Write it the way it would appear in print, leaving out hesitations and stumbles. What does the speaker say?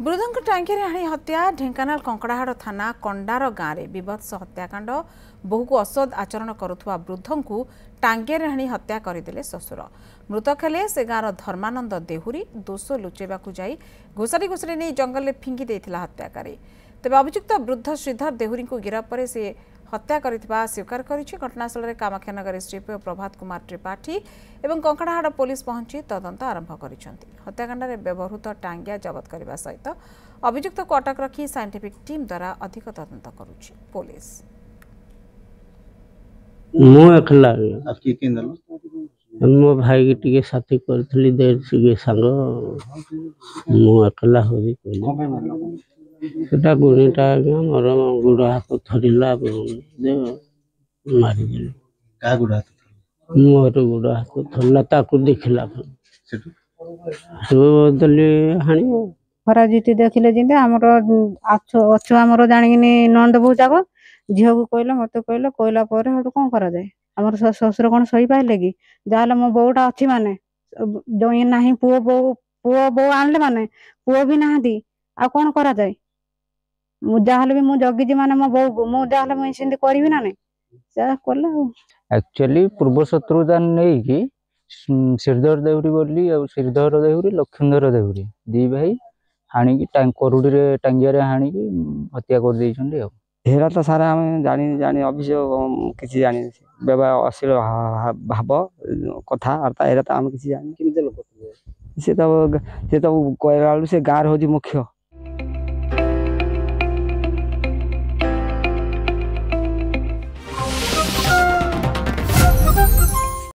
वृद्धंक टांगीरे हाणी हत्या ढेंकानाल कंकड़ाहाड़ थाना कंडार गाँव में बीभत्स हत्याकांड बहु को असद आचरण करुवा वृद्ध को टांगीरे हाणी हत्या करदे शशुर मृतक हेले से गाँव धर्मानंद देहुरी दोष लुचेबा जाई घोषारी घोषारी नहीं जंगल में फिंगी देथिला हत्याकारी तेज अभियुक्त वृद्ध श्रीधर देहुरी को गिरफ्त पर से हत्या करथिबा स्वीकार करिछि। घटनास्थल में कामाख्यानगर एसडीपीओ प्रभात कुमार त्रिपाठी एवं कंकड़ाहाड़ पुलिस पहुंची तदंत आरंभ करिसेंति। हत्याकांड में व्यवहृत टांगिया जबत करने सहित अभियुक्त को अटक रखी साइंटिफिक टीम द्वारा अधिक तदंत करुछि पुलिस। मो भाई के साथी करथली देर सिगे संग मो अकेला होई कोई सेटा गुणीटा मोर गुड़ हाथ थरिला दे मारी देले का गुड़ हाथ मोर गुड़ हाथ थरला ताकू देखला सो दले हानी पराजिति देखिले जिंदे हमर अच्छो हमर जानिनी नंद बहु जागो झियो को कहले मते कहले कहला पर हटू कोन करा जाय हमर ससुर कोन सही पाइले कि जाले मो बौटा अछि माने जोई नाही पुओ बो आनले माने पुओ भी नाहदी आ कोन करा जाय मु जाहले भी मु जगिजी माने मो बौ मु जाहले मु सिंदी करबी ना नै से करला एक्चुअली पूर्व शत्रुदान नहीं कि श्रीधर देहुरी बोली और श्रीधर देहुरी लक्ष्मणधर देहुरी दी भाई हाणी की करुड़ी रे टांगिया रे हाणी की हत्या कर देइछन्ती। हेरा तो सारा हम जानी जानी अभियोग किसी जानी व्यवहार अश्लील भाव कथा अर्था हेरा तो हम किसी जानी से तो कहला से गाँव हूँ मुख्य